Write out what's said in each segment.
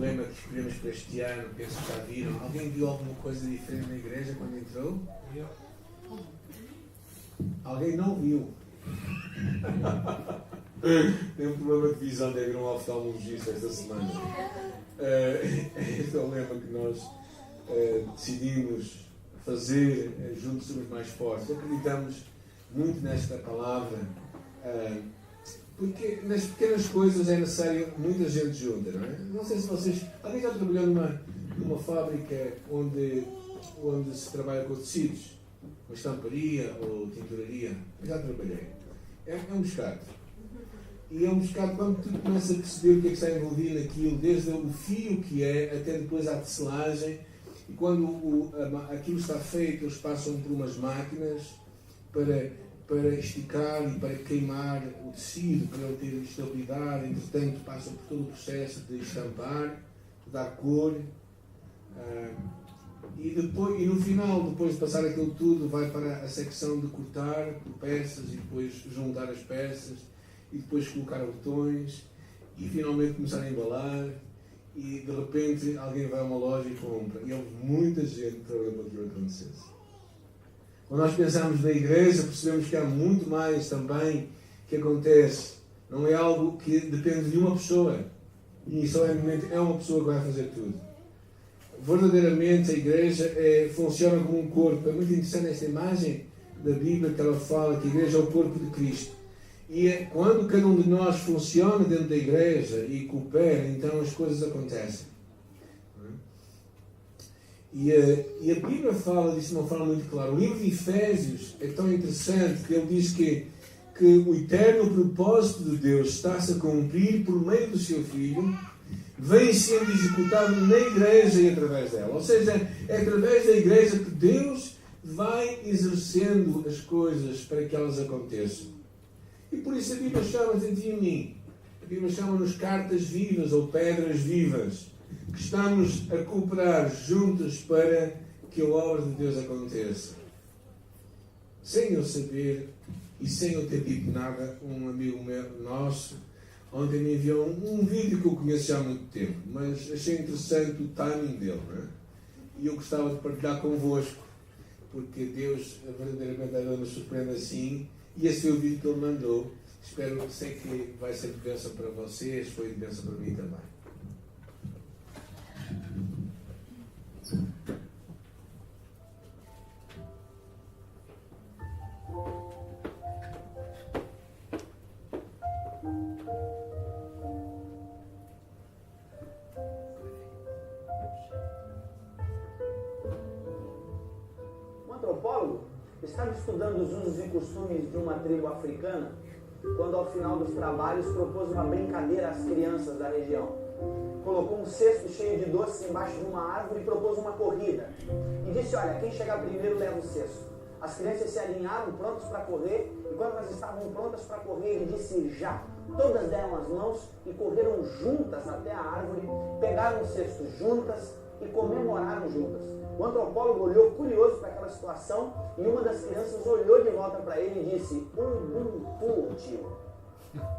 lema que escolhemos para este ano, penso que já viram. Alguém viu alguma coisa diferente na igreja quando entrou? Alguém não viu? Tem um problema de visão de haver um oftalmologista esta semana. Este é o lema que nós decidimos fazer juntos somos mais fortes. Acreditamos muito nesta palavra, porque nas pequenas coisas é necessário muita gente junta, não é? Não sei se vocês... Alguém já trabalhou numa fábrica onde se trabalha com tecidos? Uma estamparia ou tinturaria? Eu já trabalhei. É um bocado. E é um bocado quando tu começas a perceber o que é que está envolvido naquilo, desde o fio que é, até depois a tecelagem. E quando aquilo está feito, eles passam por umas máquinas para esticar e para queimar o tecido, para ele ter estabilidade. Entretanto, passam por todo o processo de estampar, de dar cor. E no final, depois de passar aquilo tudo, vai para a secção de cortar por peças e depois juntar as peças e depois colocar botões e finalmente começar a embalar. E de repente alguém vai a uma loja e compra. E houve muita gente que trabalhou para que aquilo acontecesse. Quando nós pensamos na igreja, percebemos que há muito mais também que acontece. Não é algo que depende de uma pessoa. E somente é uma pessoa que vai fazer tudo. Verdadeiramente a igreja funciona como um corpo. É muito interessante esta imagem da Bíblia que ela fala que a igreja é o corpo de Cristo. E quando cada um de nós funciona dentro da igreja e coopera, então as coisas acontecem. E a Bíblia fala disso de uma forma muito clara. O livro de Efésios é tão interessante que ele diz que o eterno propósito de Deus está-se a cumprir por meio do seu Filho, vem sendo executado na igreja e através dela. Ou seja, é através da igreja que Deus vai exercendo as coisas para que elas aconteçam. E por isso a Bíblia chama-nos em ti e em mim. A Bíblia chama-nos cartas vivas ou pedras vivas, que estamos a cooperar juntos para que a obra de Deus aconteça. Sem eu saber e sem eu ter dito nada, um amigo nosso ontem me enviou um vídeo que eu conheço já há muito tempo, mas achei interessante o timing dele, não é? E eu gostava de partilhar convosco, porque Deus verdadeiramente nos surpreende assim. E esse foi o vídeo que ele mandou. Sei que vai ser de bênção para vocês, foi de bênção para mim também. Um antropólogo estava estudando os usos e costumes de uma tribo africana quando, ao final dos trabalhos, propôs uma brincadeira às crianças da região. Colocou um cesto cheio de doces embaixo de uma árvore e propôs uma corrida. E disse, olha, quem chegar primeiro leva o cesto. As crianças se alinharam prontas para correr e quando elas estavam prontas para correr, ele disse já. Todas deram as mãos e correram juntas até a árvore, pegaram o cesto juntas e comemoraram juntas. O antropólogo olhou curioso para aquela situação e uma das crianças olhou de volta para ele e disse, Ubuntu, tio.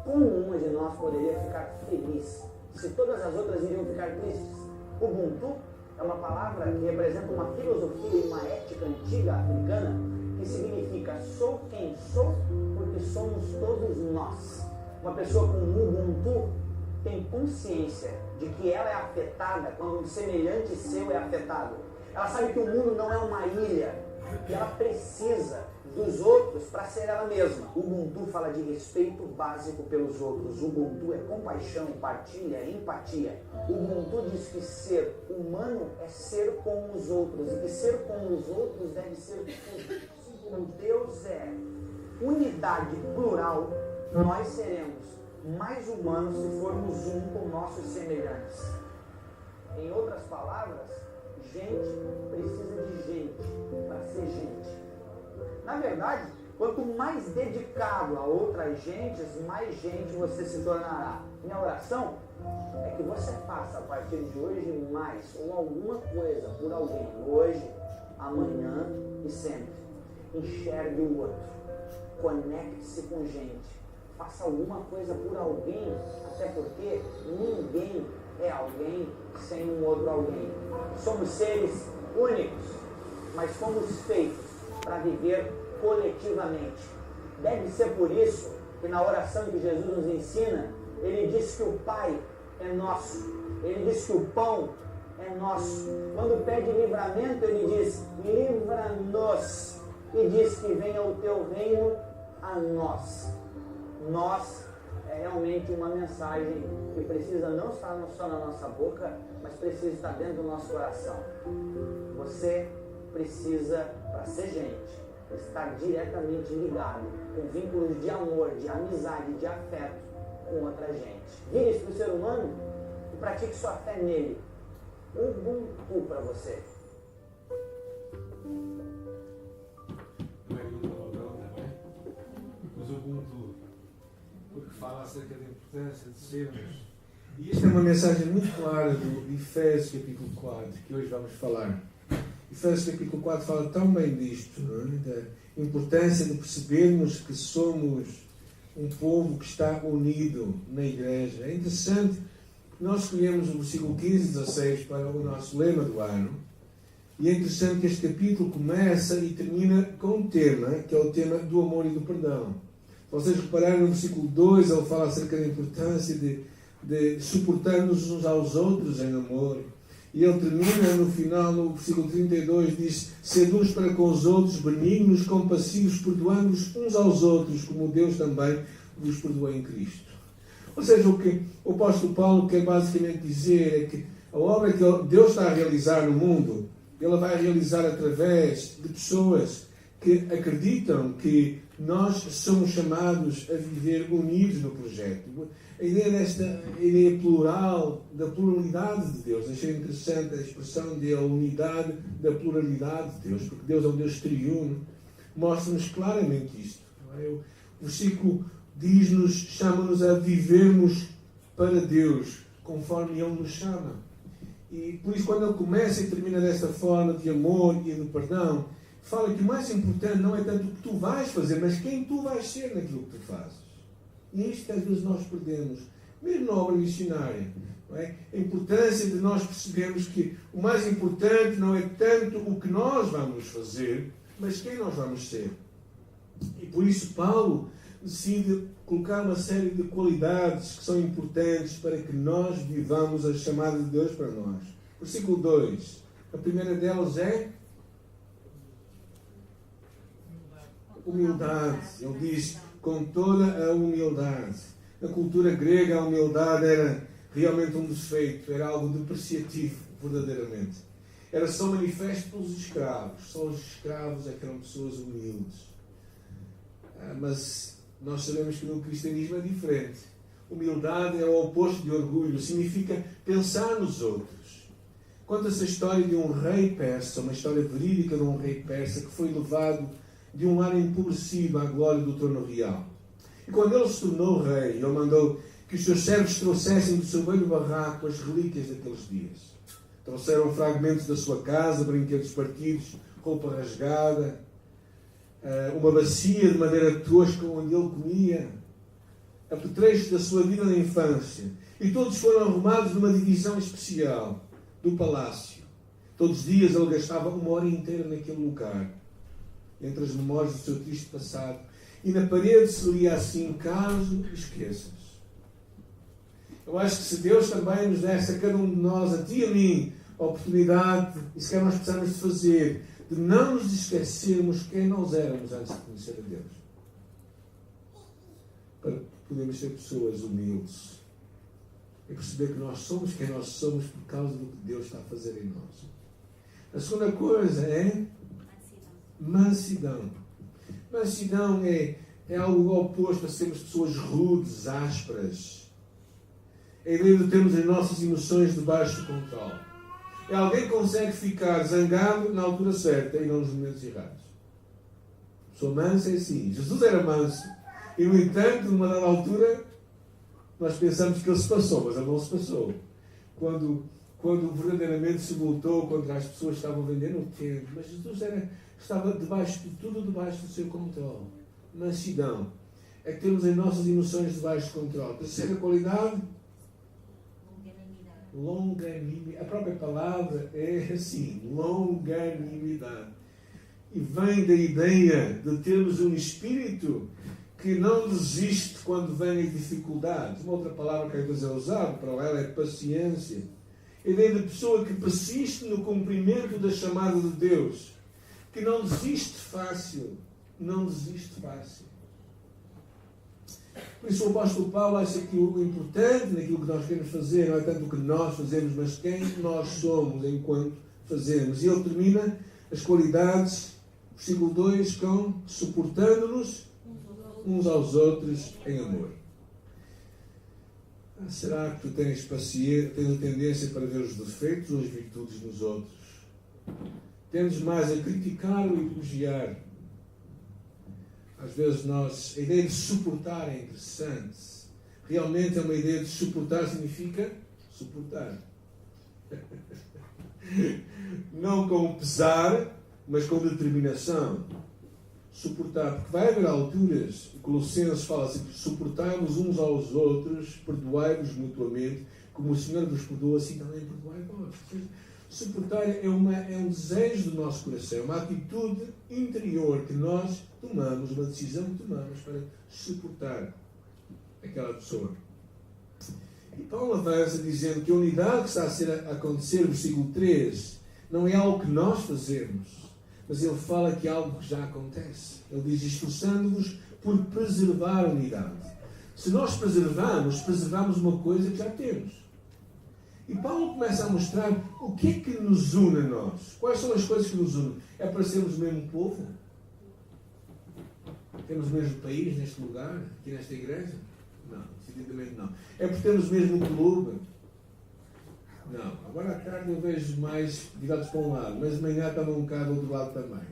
Como uma de nós poderia ficar feliz se todas as outras iriam ficar tristes? Ubuntu é uma palavra que representa uma filosofia e uma ética antiga africana que significa sou quem sou porque somos todos nós. Uma pessoa com Ubuntu tem consciência de que ela é afetada quando um semelhante seu é afetado. Ela sabe que o mundo não é uma ilha, que ela precisa dos outros para ser ela mesma. O Ubuntu fala de respeito básico pelos outros. O Ubuntu é compaixão, partilha, empatia. O Ubuntu diz que ser humano é ser com os outros e que ser com os outros deve ser tudo. Como Deus é unidade plural, nós seremos mais humanos se formos um com nossos semelhantes. Em outras palavras, gente precisa de gente para ser gente. Na verdade, quanto mais dedicado a outras gentes, mais gente você se tornará. Minha oração é que você faça a partir de hoje mais ou alguma coisa por alguém, hoje, amanhã e sempre. Enxergue o outro, conecte-se com gente, faça alguma coisa por alguém, até porque ninguém é alguém sem um outro alguém. Somos seres únicos, mas fomos feitos para viver coletivamente. Deve ser por isso que na oração que Jesus nos ensina, ele diz que o Pai é nosso. Ele diz que o pão é nosso. Quando pede livramento, ele diz: livra-nos. E diz que venha o teu reino a nós. Nós é realmente uma mensagem que precisa não estar só na nossa boca, mas precisa estar dentro do nosso coração. Você precisa, para ser gente, estar diretamente ligado com vínculos de amor, de amizade, de afeto com outra gente. Vire isso para o ser humano e pratique sua fé nele. Ubuntu para você. Não é nenhum palavrão, não é? Mas Ubuntu, porque fala acerca da importância de sermos. E esta é uma mensagem muito clara do Efésios capítulo 4, que hoje vamos falar. Efésios capítulo 4 fala tão bem disto, não é? Da importância de percebermos que somos um povo que está unido na igreja. É interessante que nós escolhemos o versículo 15 e 16 para o nosso lema do ano. E é interessante que este capítulo começa e termina com um tema, que é o tema do amor e do perdão. Vocês repararam no versículo 2, ele fala acerca da importância de suportar-nos uns aos outros em amor. E ele termina no final, no versículo 32, diz: sede uns para com os outros, benignos, compassivos, perdoando-vos uns aos outros, como Deus também vos perdoou em Cristo. Ou seja, o que o apóstolo Paulo quer basicamente dizer é que a obra que Deus está a realizar no mundo, Ele vai realizar através de pessoas que acreditam que nós somos chamados a viver unidos no projeto. A ideia plural, da pluralidade de Deus. Achei interessante a expressão de a unidade da pluralidade de Deus, porque Deus é um Deus triuno. Mostra-nos claramente isto. O versículo diz-nos, chama-nos a vivermos para Deus, conforme Ele nos chama. E por isso, quando Ele começa e termina desta forma de amor e de perdão, fala que o mais importante não é tanto o que tu vais fazer, mas quem tu vais ser naquilo que tu fazes. E é isto que às vezes nós perdemos, mesmo na obra missionária. Não é? A importância de nós percebermos que o mais importante não é tanto o que nós vamos fazer, mas quem nós vamos ser. E por isso Paulo decide colocar uma série de qualidades que são importantes para que nós vivamos a chamada de Deus para nós. Versículo 2. A primeira delas é humildade. Ele diz, com toda a humildade. Na cultura grega, a humildade era realmente um defeito, era algo depreciativo, verdadeiramente. Era só manifesto pelos escravos. Só os escravos é que eram pessoas humildes. Mas nós sabemos que no cristianismo é diferente. Humildade é o oposto de orgulho, significa pensar nos outros. Conta-se a história de um rei persa, uma história verídica de um rei persa que foi levado de um lar empobrecido à glória do trono real. E quando ele se tornou rei, ele mandou que os seus servos trouxessem do seu velho barraco as relíquias daqueles dias. Trouxeram fragmentos da sua casa, brinquedos partidos, roupa rasgada, uma bacia de madeira tosca onde ele comia, apetrechos da sua vida na infância. E todos foram arrumados numa divisão especial do palácio. Todos os dias ele gastava 1 hora inteira naquele lugar, entre as memórias do seu triste passado. E na parede se lia assim, caso esqueças. Eu acho que se Deus também nos desse a cada um de nós, a ti e a mim, a oportunidade, e se calhar nós precisamos de fazer, de não nos esquecermos quem nós éramos antes de conhecer a Deus. Para podermos ser pessoas humildes. E perceber que nós somos quem nós somos por causa do que Deus está a fazer em nós. A segunda coisa é mansidão. Mansidão é algo oposto a sermos pessoas rudes, ásperas. É a ideia de termos as nossas emoções debaixo de controle. É alguém que consegue ficar zangado na altura certa e não nos momentos errados. A pessoa mansa é assim. Jesus era manso. E, no entanto, numa dada altura, nós pensamos que ele se passou, mas ele não se passou. Quando verdadeiramente se voltou contra as pessoas que estavam vendendo o tempo. Mas Jesus estava debaixo de tudo, debaixo do seu controle. Mansidão. É que temos as nossas emoções debaixo de controle. Terceira qualidade, Longanimidade. A própria palavra é assim, longanimidade. E vem da ideia de termos um espírito que não desiste quando vêm as dificuldades. Uma outra palavra que às vezes é usada para ela é paciência. A ideia de pessoa que persiste no cumprimento da chamada de Deus, que não desiste fácil. Não desiste fácil. Por isso o apóstolo Paulo acha que o importante naquilo que nós queremos fazer não é tanto o que nós fazemos, mas quem nós somos enquanto fazemos. E ele termina as qualidades, versículo 2, com suportando-nos uns aos outros em amor. Será que tu tens a tendência para ver os defeitos ou as virtudes nos outros? Tendes mais a criticar ou a elogiar? Às vezes a ideia de suportar é interessante. Realmente é uma ideia de suportar, significa suportar. Não com pesar, mas com determinação. Suportar, porque vai haver alturas, Colossenses fala assim, suportai-vos uns aos outros, perdoai-vos mutuamente, como o Senhor vos perdoa, assim também perdoai vós. Suportar é um desejo do nosso coração, uma atitude interior que nós tomamos, uma decisão que tomamos para suportar aquela pessoa. E Paulo avança dizendo que a unidade que está a acontecer, versículo 3, não é algo que nós fazemos, mas ele fala que é algo que já acontece. Ele diz, esforçando-vos por preservar a unidade. Se nós preservamos uma coisa que já temos. E Paulo começa a mostrar o que é que nos une a nós. Quais são as coisas que nos unem? É para sermos o mesmo povo? Temos o mesmo país neste lugar, aqui nesta igreja? Não, definitivamente não. É por termos o mesmo clube? Não. Agora à tarde eu vejo mais virados para um lado, mas de manhã está um bocado do outro lado também.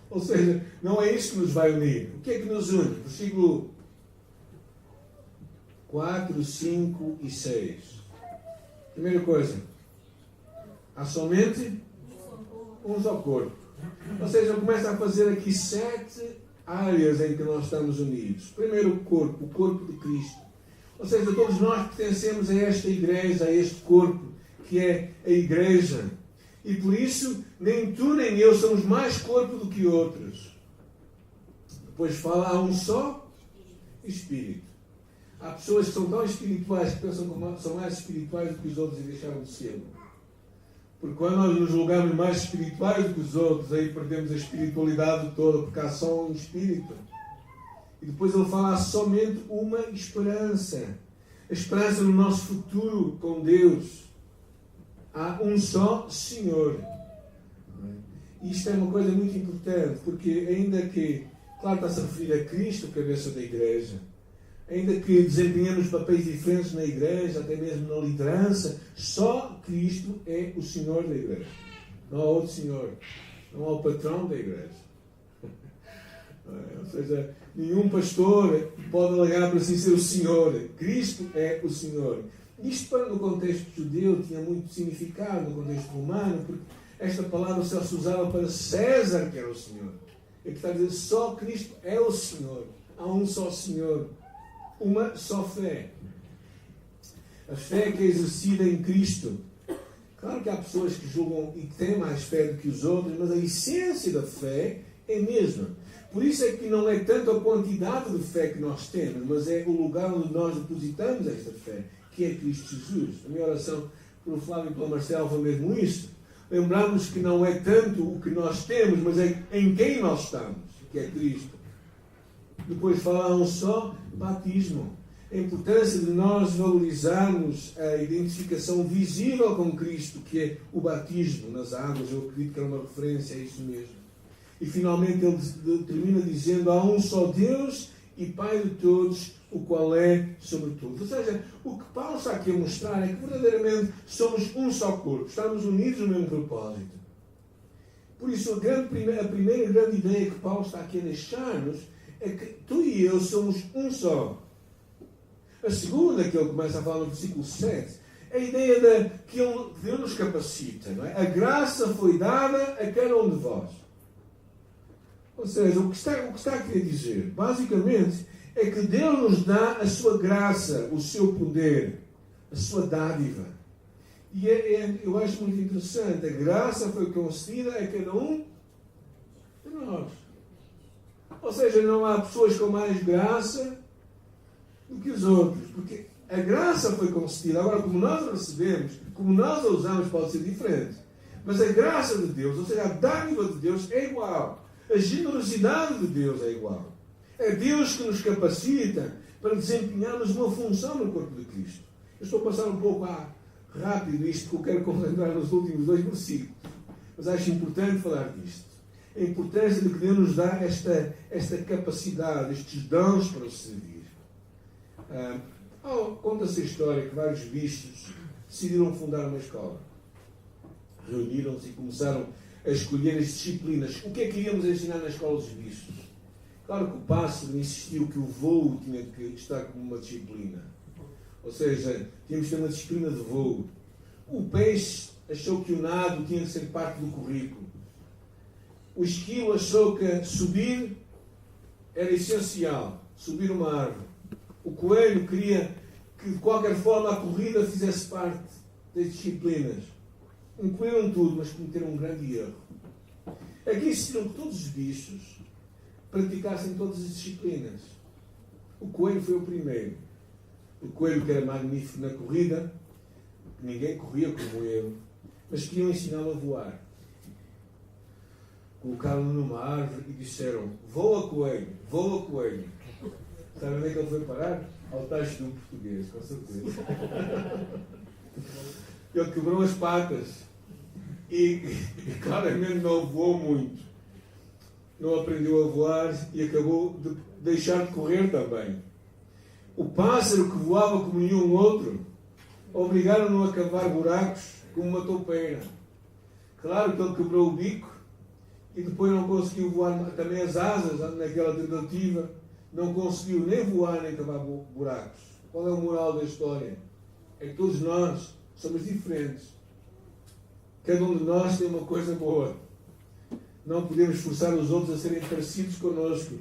Ou seja, não é isso que nos vai unir. O que é que nos une? Versículo 4, 5 e 6. Primeira coisa, há somente uns ao corpo. Ou seja, começa a fazer aqui 7 áreas em que nós estamos unidos. Primeiro, o corpo de Cristo. Ou seja, todos nós pertencemos a esta igreja, a este corpo, que é a igreja. E por isso, nem tu nem eu somos mais corpo do que outros. Depois fala, há um só Espírito. Há pessoas que são tão espirituais que pensam que são mais espirituais do que os outros e deixaram de ser. Porque quando nós nos julgamos mais espirituais do que os outros, aí perdemos a espiritualidade toda, porque há só um Espírito. E depois ele fala, há somente uma esperança. A esperança no nosso futuro com Deus. Há um só Senhor. E isto é uma coisa muito importante, porque ainda que, claro, está-se a referir a Cristo, cabeça da igreja, ainda que desempenhemos papéis diferentes na igreja, até mesmo na liderança, só Cristo é o Senhor da igreja. Não há outro Senhor. Não há o patrão da igreja. Ou seja, nenhum pastor pode alegar para si ser o Senhor. Cristo é o Senhor. Isto, no contexto judeu, tinha muito significado, no contexto romano, porque esta palavra só se usava para César, que era o Senhor. É que está a dizer, só Cristo é o Senhor. Há um só Senhor. Uma só fé. A fé que é exercida em Cristo. Claro que há pessoas que julgam e que têm mais fé do que os outros, mas a essência da fé é a mesma. Por isso é que não é tanto a quantidade de fé que nós temos, mas é o lugar onde nós depositamos esta fé, que é Cristo Jesus. A minha oração pelo Flávio e pelo Marcelo foi mesmo isso. Lembramos que não é tanto o que nós temos, mas é em quem nós estamos, que é Cristo. Depois fala um só batismo. A importância de nós valorizarmos a identificação visível com Cristo, que é o batismo nas águas. Eu acredito que é uma referência a isso mesmo. E finalmente ele termina dizendo, há um só Deus e Pai de todos, o qual é sobre tudo. Ou seja, o que Paulo está aqui a mostrar é que verdadeiramente somos um só corpo, estamos unidos no mesmo propósito. Por isso, a primeira grande ideia que Paulo está aqui a deixar-nos é que tu e eu somos um só. A segunda, que ele começa a falar no versículo 7, é a ideia que Deus nos capacita. Não é? A graça foi dada a cada um de vós. Ou seja, o que está a querer dizer, basicamente, é que Deus nos dá a sua graça, o seu poder, a sua dádiva. E eu acho muito interessante, a graça foi concedida a cada um de nós. Ou seja, não há pessoas com mais graça do que os outros, porque a graça foi concedida. Agora, como nós a recebemos, como nós a usamos, pode ser diferente. Mas a graça de Deus, ou seja, a dádiva de Deus é igual. A generosidade de Deus é igual. É Deus que nos capacita para desempenharmos uma função no corpo de Cristo. Eu estou a passar um pouco rápido isto, que eu quero concentrar nos últimos 2 versículos. Mas acho importante falar disto. A importância de que Deus nos dá esta capacidade, estes dons para o servir. Conta-se a história que vários bispos decidiram fundar uma escola. Reuniram-se e começaram a escolher as disciplinas. O que é que iríamos ensinar na escola dos bispos? Claro que o pássaro insistiu que o voo tinha que estar como uma disciplina. Ou seja, tínhamos que ter uma disciplina de voo. O peixe achou que o nado tinha que ser parte do currículo. O esquilo achou que subir era essencial. Subir uma árvore. O coelho queria que, de qualquer forma, a corrida fizesse parte das disciplinas. Incluíram tudo, mas cometeram um grande erro. Aqui insistiram que todos os bichos praticassem todas as disciplinas. O coelho foi o primeiro. O coelho, que era magnífico na corrida, ninguém corria como ele, mas queriam ensiná-lo a voar. Colocaram-no numa árvore e disseram: voa coelho, voa coelho. Sabe onde é que ele foi parar? Ao tacho de um português, com certeza. Ele quebrou as patas e claramente não voou muito. Não aprendeu a voar e acabou de deixar de correr também. O pássaro que voava como nenhum outro, obrigaram-no a cavar buracos como uma toupeira. Claro que ele quebrou o bico e depois não conseguiu voar também as asas naquela tentativa. Não conseguiu nem voar nem cavar buracos. Qual é o moral da história? É que todos nós somos diferentes. Cada um de nós tem uma coisa boa. Não podemos forçar os outros a serem parecidos connosco.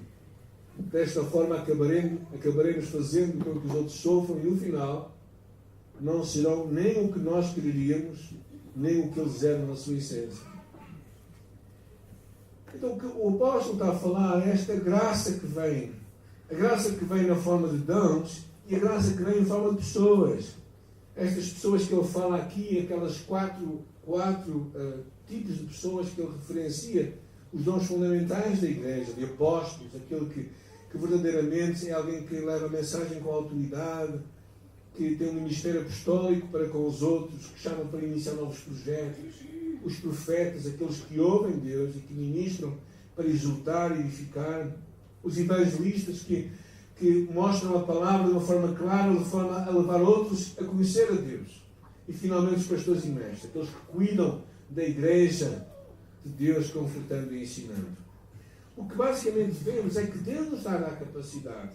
Desta forma acabaremos fazendo com que os outros sofram e no final não serão nem o que nós quereríamos, nem o que eles eram na sua essência. Então o que o apóstolo está a falar é esta graça que vem. A graça que vem na forma de dons e a graça que vem em forma de pessoas. Estas pessoas que ele fala aqui, aquelas quatro tipos de pessoas que ele referencia, os dons fundamentais da igreja, de apóstolos, aquele que verdadeiramente é alguém que leva a mensagem com autoridade, que tem um ministério apostólico para com os outros, que chamam para iniciar novos projetos, os profetas, aqueles que ouvem Deus e que ministram para exortar e edificar, os evangelistas que mostram a palavra de uma forma clara, de forma a levar outros a conhecer a Deus. E finalmente os pastores e mestres, aqueles que cuidam da igreja de Deus, confortando e ensinando. O que basicamente vemos é que Deus nos dá a capacidade.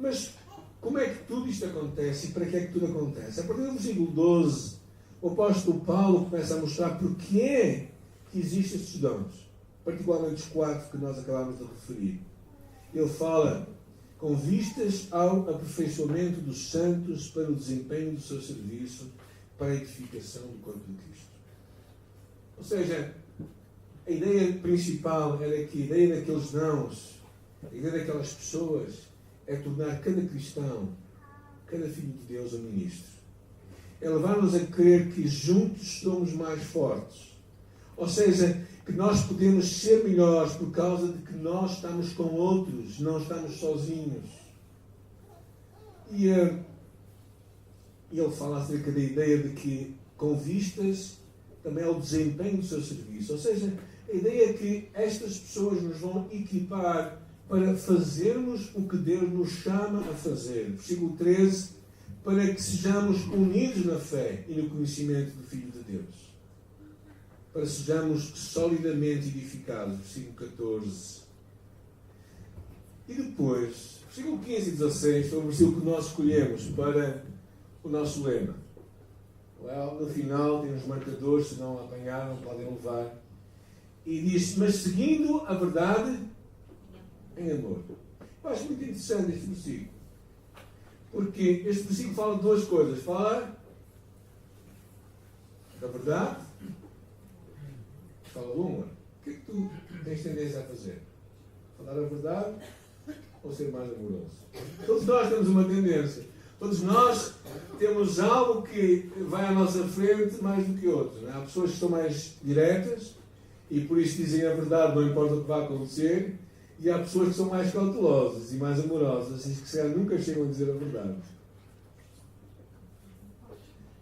Mas como é que tudo isto acontece e para que é que tudo acontece? A partir do versículo 12, o apóstolo Paulo começa a mostrar porque é que existem estes dons, particularmente os 4 que nós acabamos de referir. Ele fala com vistas ao aperfeiçoamento dos santos para o desempenho do seu serviço, para a edificação do corpo de Cristo. Ou seja, a ideia principal era que a ideia daqueles dons, a ideia daquelas pessoas, é tornar cada cristão, cada filho de Deus, um ministro. É levar-nos a crer que juntos somos mais fortes. Ou seja, que nós podemos ser melhores por causa de que nós estamos com outros, não estamos sozinhos. E ele fala acerca da ideia de que, com vistas também ao desempenho do seu serviço. Ou seja, a ideia é que estas pessoas nos vão equipar para fazermos o que Deus nos chama a fazer. Versículo 13, para que sejamos unidos na fé e no conhecimento do Filho de Deus. Para que sejamos solidamente edificados. Versículo 14. E depois, versículo 15 e 16, foi o versículo que nós escolhemos para o nosso lema. No final tem uns marcadores, se não apanharam, podem levar. E diz: mas seguindo a verdade em amor. Eu acho muito interessante este versículo. Porque este versículo fala de duas coisas. Fala Na verdade, fala do amor. O que é que tu tens tendência a fazer? Falar a verdade ou ser mais amoroso? Todos nós temos uma tendência. Todos nós temos algo que vai à nossa frente mais do que outros. Não é? Há pessoas que são mais diretas e por isso dizem a verdade, não importa o que vai acontecer. E há pessoas que são mais cautelosas e mais amorosas e que se calhar nunca chegam a dizer a verdade.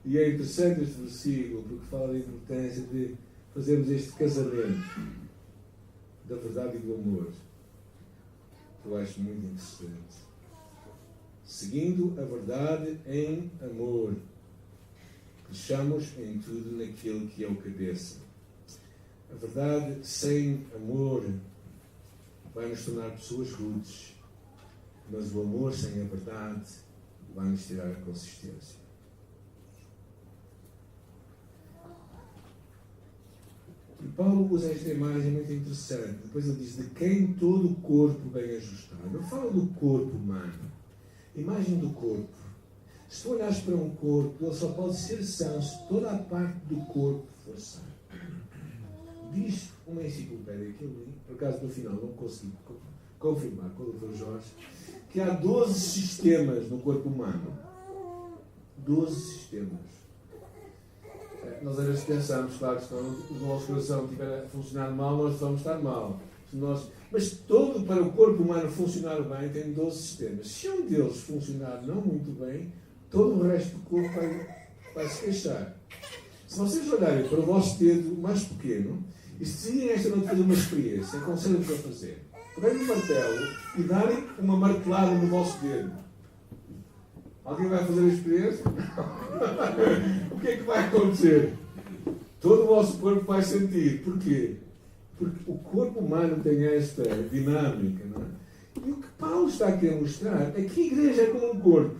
E é interessante este versículo porque fala da importância de fazermos este casamento da verdade e do amor. Eu acho muito interessante. Seguindo a verdade em amor. Cresçamos em tudo naquilo que é o cabeça. A verdade sem amor vai nos tornar pessoas rudes, mas o amor sem a verdade vai nos tirar a consistência. E Paulo usa esta imagem muito interessante. Depois ele diz, de quem todo o corpo bem ajustado. Ele fala do corpo humano. Imagem do corpo. Se tu olhares para um corpo, ele só pode ser são se toda a parte do corpo for sã. Diz uma enciclopédia que eu li, por acaso no final não consegui confirmar com o Dr. Jorge, que há 12 sistemas no corpo humano. 12 sistemas. Nós às vezes pensamos, claro, que se o nosso coração estiver a funcionar mal, nós vamos estar mal. Mas todo, para o corpo humano funcionar bem, tem 12 sistemas. Se um deles funcionar não muito bem, todo o resto do corpo vai se queixar. Se vocês olharem para o vosso dedo mais pequeno, e se decidirem esta noite fazer uma experiência, aconselho-vos a fazer. Peguem um martelo e darem uma martelada no vosso dedo. Alguém vai fazer a experiência? O que é que vai acontecer? Todo o vosso corpo vai sentir. Porquê? Porque o corpo humano tem esta dinâmica, não é? E o que Paulo está aqui a mostrar é que a igreja é como um corpo.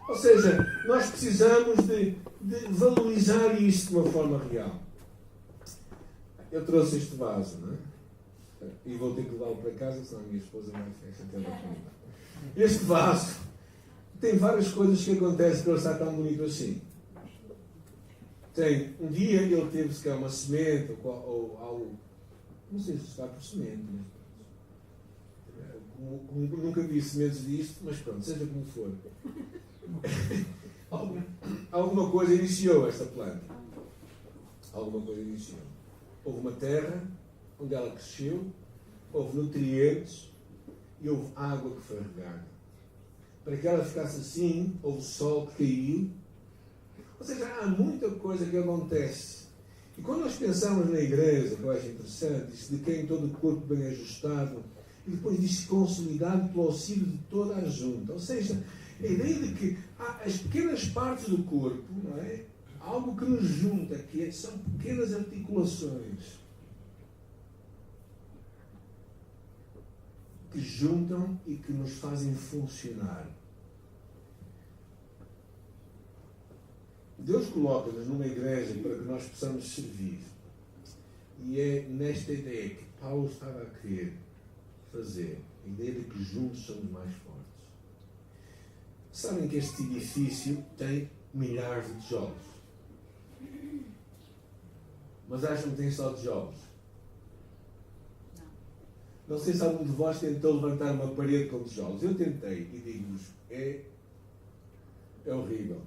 Ou seja, nós precisamos de valorizar isto de uma forma real. Eu trouxe este vaso, não é? E vou ter que levá-lo para casa, senão a minha esposa vai ficar chateada comigo. Este vaso tem várias coisas que acontecem para ele estar tão bonito assim. Tem, um dia ele teve se calhar uma semente ou algo, não sei se está por semente, mas nunca vi sementes disto, mas pronto, seja como for. Alguma coisa iniciou esta planta. Alguma coisa iniciou. Houve uma terra onde ela cresceu, houve nutrientes e houve água que foi regada. Para que ela ficasse assim, houve sol que caiu. Ou seja, há muita coisa que acontece. E quando nós pensamos na igreja, que eu acho interessante, diz de quem todo o corpo bem ajustado, e depois diz consolidado pelo auxílio de toda a junta. Ou seja, a ideia de que há as pequenas partes do corpo, não é? Algo que nos junta, que são pequenas articulações que juntam e que nos fazem funcionar. Deus coloca-nos numa igreja para que nós possamos servir. E é nesta ideia que Paulo estava a querer fazer. A ideia de que juntos somos mais fortes. Sabem que este edifício tem milhares de tijolos. Mas acham que tem só tijolos? Não sei se algum de vós tentou levantar uma parede com tijolos. Eu tentei e digo-vos, é horrível.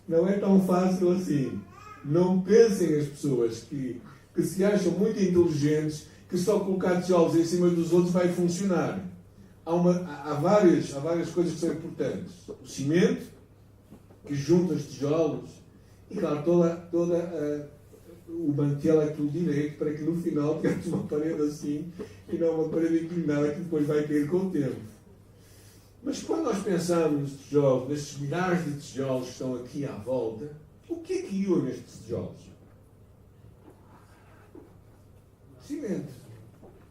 Não é tão fácil assim. Não pensem as pessoas que se acham muito inteligentes que só colocar tijolos em cima dos outros vai funcionar. Há várias coisas que são importantes. O cimento, que junta os tijolos, e claro, toda o mantel é tudo direito para que no final tenhamos uma parede assim e não uma parede inclinada que depois vai cair com o tempo. Mas quando nós pensamos nos tijolos, nestes milhares de tijolos que estão aqui à volta, o que é que une estes tijolos? O cimento.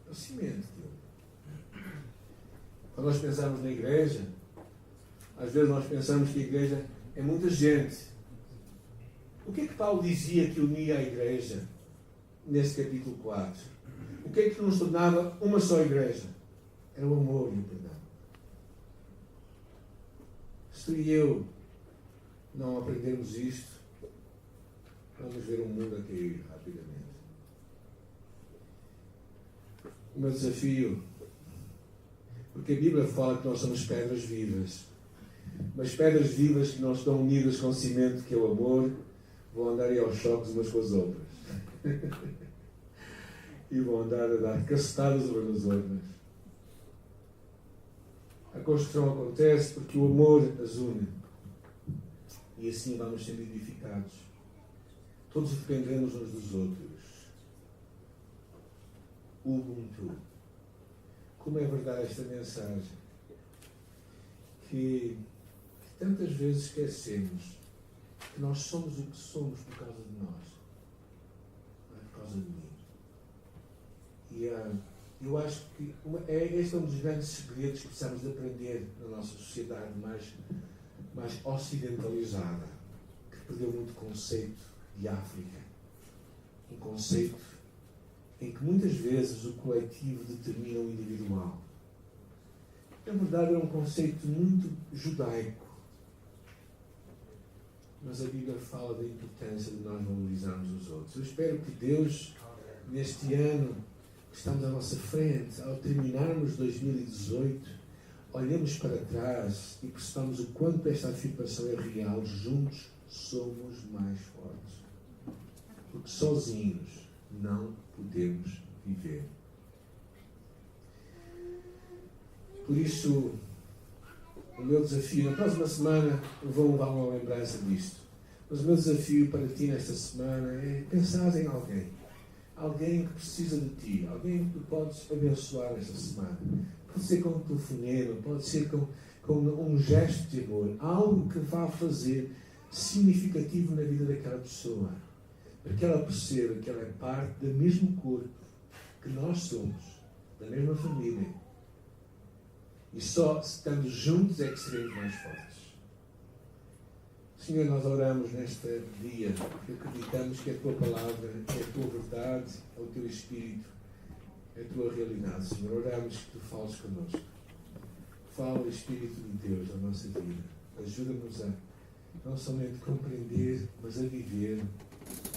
É o cimento. Quando nós pensamos na igreja, às vezes nós pensamos que a igreja é muita gente. O que é que Paulo dizia que unia a igreja nesse capítulo 4? O que é que nos tornava uma só igreja? Era o amor e o perdão. Se tu e eu não aprendermos isto, vamos ver o mundo a cair rapidamente. O meu desafio, porque a Bíblia fala que nós somos pedras vivas, mas pedras vivas que não estão unidas com cimento, que é o amor, vão andar aí aos choques umas com as outras. E vão andar a dar cacetadas umas nas outras. A construção acontece porque o amor as une. E assim vamos sendo edificados. Todos dependemos uns dos outros. Ubuntu. Como é verdade esta mensagem? Que tantas vezes esquecemos que nós somos o que somos por causa de nós. Não é por causa de mim. E eu acho que este é um dos grandes segredos que precisamos de aprender na nossa sociedade mais ocidentalizada, que perdeu muito conceito de África. Um conceito em que muitas vezes o coletivo determina o individual. Na verdade é um conceito muito judaico. Mas a Bíblia fala da importância de nós valorizarmos os outros. Eu espero que Deus, neste ano que estamos à nossa frente, ao terminarmos 2018, olhemos para trás e percebamos o quanto esta afirmação é real. Juntos somos mais fortes. Porque sozinhos não podemos viver. Por isso, o meu desafio, na próxima semana, vou levar uma lembrança disto. Mas o meu desafio para ti nesta semana é pensar em alguém. Alguém que precisa de ti. Alguém que tu podes abençoar esta semana. Pode ser com um telefonema, pode ser com um gesto de amor. Algo que vá fazer significativo na vida daquela pessoa. Para que ela perceba que ela é parte do mesmo corpo que nós somos. Da mesma família. E só estando juntos é que seremos mais fortes. Senhor, nós oramos neste dia, porque acreditamos que a Tua Palavra é a Tua verdade, é o Teu Espírito, é a Tua realidade. Senhor, oramos que Tu fales connosco. Fala, Espírito de Deus, na nossa vida. Ajuda-nos a não somente compreender, mas a viver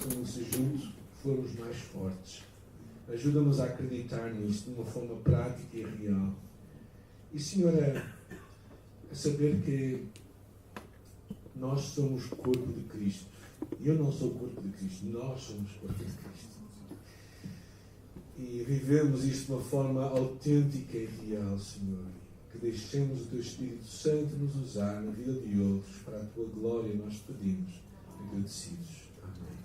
como se juntos formos mais fortes. Ajuda-nos a acreditar nisto de uma forma prática e real. E, Senhor, a saber que nós somos o corpo de Cristo. Eu não sou o corpo de Cristo, nós somos o corpo de Cristo. E vivemos isto de uma forma autêntica e real, Senhor. Que deixemos o Teu Espírito Santo nos usar na vida de outros para a Tua glória, nós pedimos, agradecidos. Amém.